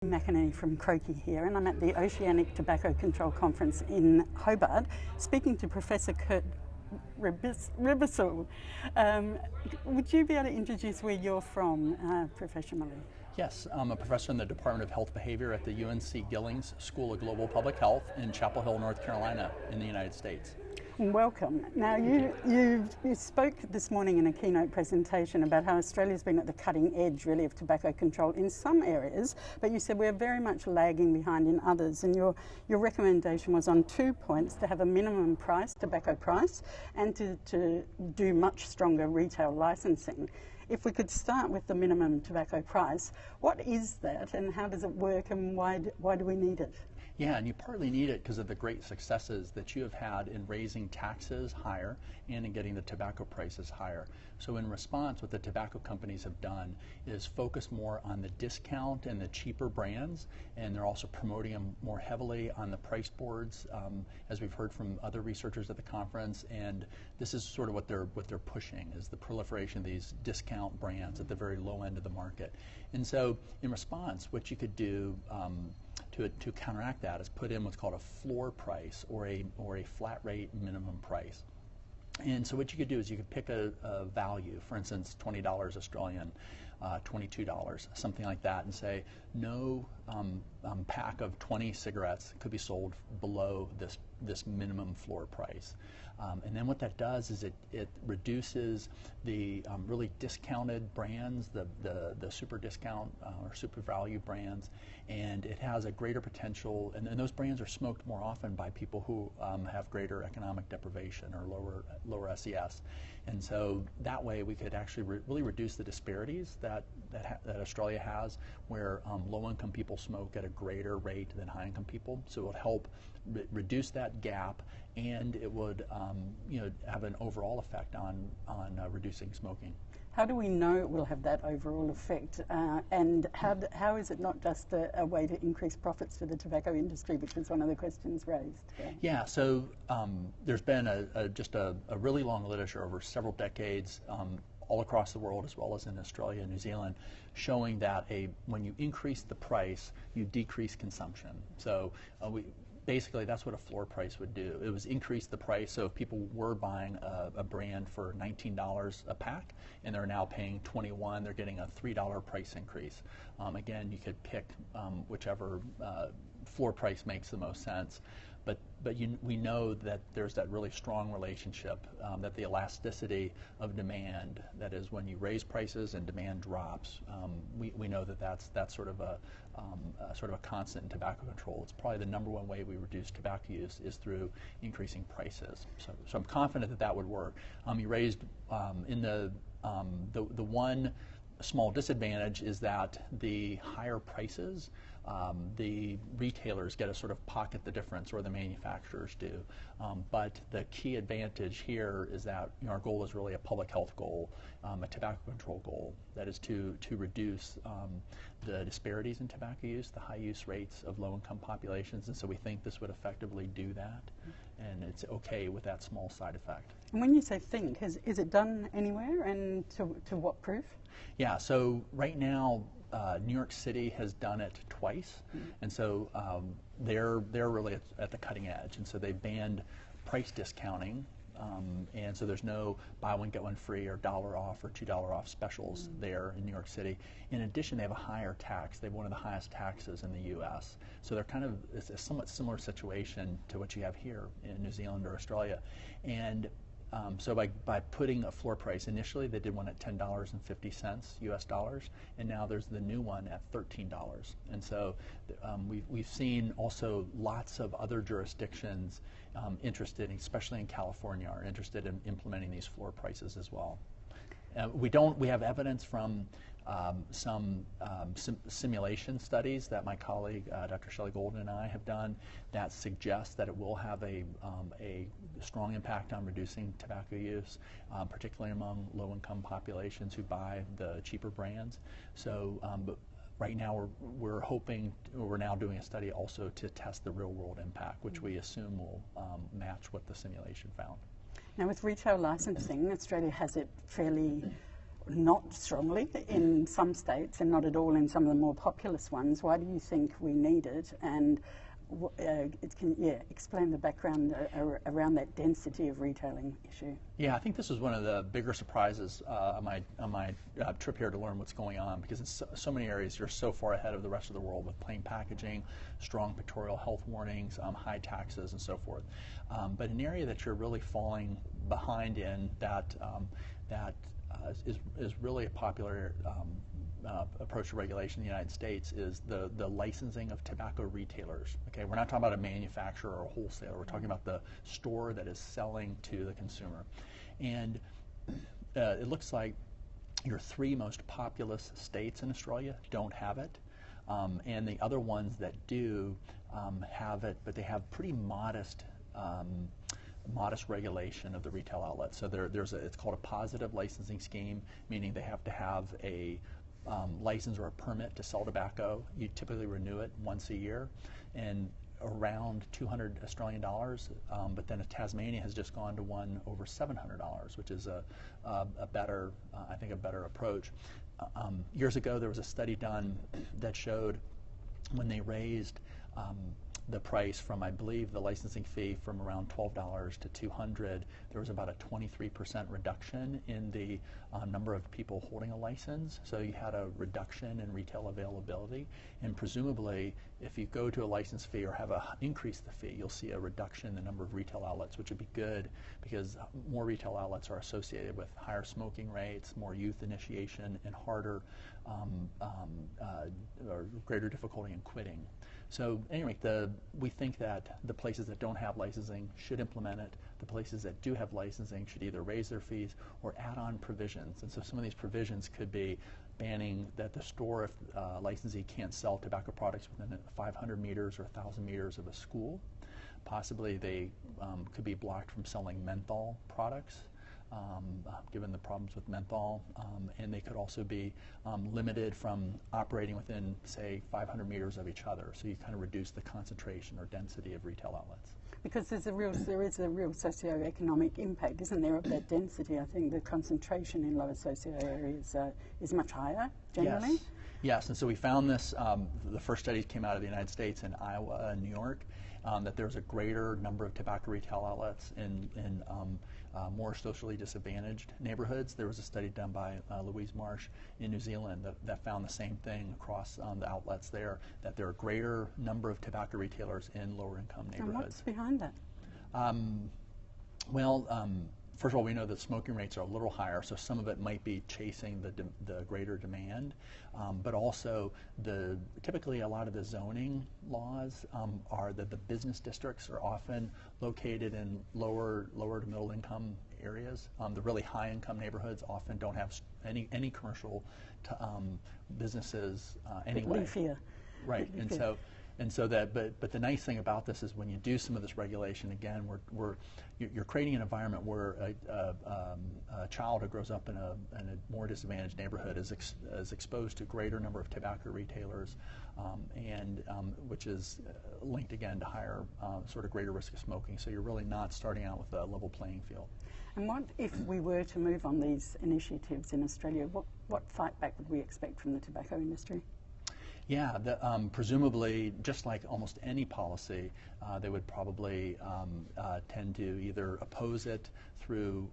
McInerney from Croaky here, and I'm at the Oceanic Tobacco Control Conference in Hobart, speaking to Professor Kurt Ribisl. Would you be able to introduce where you're from professionally? Yes, I'm a professor in the Department of Health Behavior at the UNC Gillings School of Global Public Health in Chapel Hill, North Carolina in the United States. Welcome. Now you spoke this morning in a keynote presentation about how Australia's been at the cutting edge really of tobacco control in some areas, but you said we're very much lagging behind in others, and your recommendation was on 2 points: to have a minimum price, tobacco price, and to do much stronger retail licensing. If we could start with the minimum tobacco price, what is that and how does it work, and why do we need it? Yeah, and you partly need it because of the great successes that you have had in raising taxes higher and in getting the tobacco prices higher. So in response, what the tobacco companies have done is focus more on the discount and the cheaper brands, and they're also promoting them more heavily on the price boards, as we've heard from other researchers at the conference. And this is sort of what they're pushing, is the proliferation of these discount brands at the very low end of the market. And so in response, what you could do to counteract that is put in what's called a floor price or a flat rate minimum price. And so what you could do is you could pick a value, for instance, $20 Australian, $22, something like that, and say no pack of 20 cigarettes could be sold below this minimum floor price. And then what that does is it reduces the really discounted brands, the super discount or super value brands, and it has a greater potential, and those brands are smoked more often by people who have greater economic deprivation or lower SES. And so that way we could actually really reduce the disparities that Australia has, where low-income people smoke at a greater rate than high-income people. So it would help reduce that gap, and it would have an overall effect on reducing smoking. How do we know it will have that overall effect? And how is it not just a way to increase profits for the tobacco industry, which was one of the questions raised? Yeah, so there's been just a really long literature over several decades all across the world, as well as in Australia and New Zealand, showing that when you increase the price, you decrease consumption. So basically, that's what a floor price would do. It was increase the price, so if people were buying a brand for $19 a pack and they're now paying $21, they're getting a $3 price increase. Again, you could pick whichever floor price makes the most sense. But we know that there's that really strong relationship, that the elasticity of demand, that is when you raise prices and demand drops, we know that that's sort of a constant in tobacco control. It's probably the number one way we reduce tobacco use is through increasing prices. So I'm confident that would work. You raised in the one small disadvantage is that the higher prices, the retailers get to sort of pocket the difference, or the manufacturers do. But the key advantage here is that our goal is really a public health goal, a tobacco control goal, that is to reduce the disparities in tobacco use, the high use rates of low-income populations, and so we think this would effectively do that, and it's okay with that small side effect. And when you say think, is it done anywhere, and to what proof? Yeah, so right now, New York City has done it twice, and so they're really at the cutting edge, and so they banned price discounting, and so there's no buy one get one free or $1 off or $2 off specials there in New York City. In addition, they have a higher tax. They have one of the highest taxes in the U.S. So they're it's a somewhat similar situation to what you have here in New Zealand or Australia, and so by putting a floor price, initially they did one at $10.50 US dollars, and now there's the new one at $13. And so we've seen also lots of other jurisdictions interested, especially in California, are interested in implementing these floor prices as well. We have evidence from some simulation studies that my colleague Dr. Shelley Golden and I have done that suggest that it will have a strong impact on reducing tobacco use, particularly among low-income populations who buy the cheaper brands. So but right now we're now doing a study also to test the real-world impact, which we assume will match what the simulation found. Now with retail licensing, Australia has it fairly not strongly in some states and not at all in some of the more populous ones. Why do you think we need it? And explain the background around that density of retailing issue. Yeah, I think this was one of the bigger surprises on my trip here to learn what's going on, because in so many areas you're so far ahead of the rest of the world with plain packaging, strong pictorial health warnings, high taxes, and so forth. But an area that you're really falling behind in that is really a popular approach to regulation in the United States is the licensing of tobacco retailers. Okay, we're not talking about a manufacturer or a wholesaler. We're talking about the store that is selling to the consumer. And it looks like your 3 most populous states in Australia don't have it, and the other ones that do have it, but they have pretty modest regulation of the retail outlets. So it's called a positive licensing scheme, meaning they have to have a license or a permit to sell tobacco. You typically renew it once a year, and around $200 Australian dollars. But then Tasmania has just gone to one over $700, which is a better, I think, a better approach. Years ago, there was a study done that showed when they raised the price from, I believe, the licensing fee from around $12 to $200, there was about a 23% reduction in the number of people holding a license. So you had a reduction in retail availability, and presumably if you go to a license fee or increase the fee, you'll see a reduction in the number of retail outlets, which would be good because more retail outlets are associated with higher smoking rates, more youth initiation, and harder or greater difficulty in quitting. So anyway, we think that the places that don't have licensing should implement it. The places that do have licensing should either raise their fees or add on provisions. And so some of these provisions could be banning that the store, if licensee can't sell tobacco products within 500 meters or 1,000 meters of a school. Possibly they could be blocked from selling menthol products, given the problems with menthol, and they could also be limited from operating within, say, 500 meters of each other. So you kind of reduce the concentration or density of retail outlets. Because there is a real socioeconomic impact, isn't there, of that density? I think the concentration in lower socio areas is much higher generally. Yes. Yes, and so we found this. The first studies came out of the United States in Iowa and New York. That there's a greater number of tobacco retail outlets in more socially disadvantaged neighborhoods. There was a study done by Louise Marsh in New Zealand that found the same thing across the outlets there, that there are a greater number of tobacco retailers in lower income neighborhoods. And what's behind that? First of all, we know that smoking rates are a little higher, so some of it might be chasing the greater demand, but also typically a lot of the zoning laws are that the business districts are often located in lower to middle income areas. The really high income neighborhoods often don't have any commercial businesses anyway. Leafier. Right, Leafier. But the nice thing about this is when you do some of this regulation, again, you're creating an environment where a child who grows up in a more disadvantaged neighborhood is exposed to a greater number of tobacco retailers, and which is linked again to higher, sort of greater risk of smoking. So you're really not starting out with a level playing field. And what if we were to move on these initiatives in Australia? What fight back would we expect from the tobacco industry? Yeah, presumably, just like almost any policy, they would probably tend to either oppose it through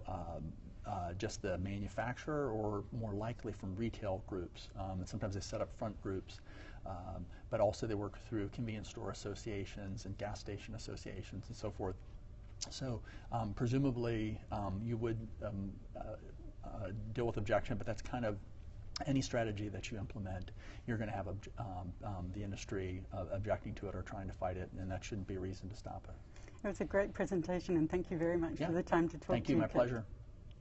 just the manufacturer or more likely from retail groups. And sometimes they set up front groups, but also they work through convenience store associations and gas station associations and so forth. So presumably you would deal with objection, but that's kind of any strategy that you implement, you're going to have the industry objecting to it or trying to fight it, and that shouldn't be a reason to stop it. It was a great presentation, and thank you very much for the time to talk to you. Thank you, my pleasure.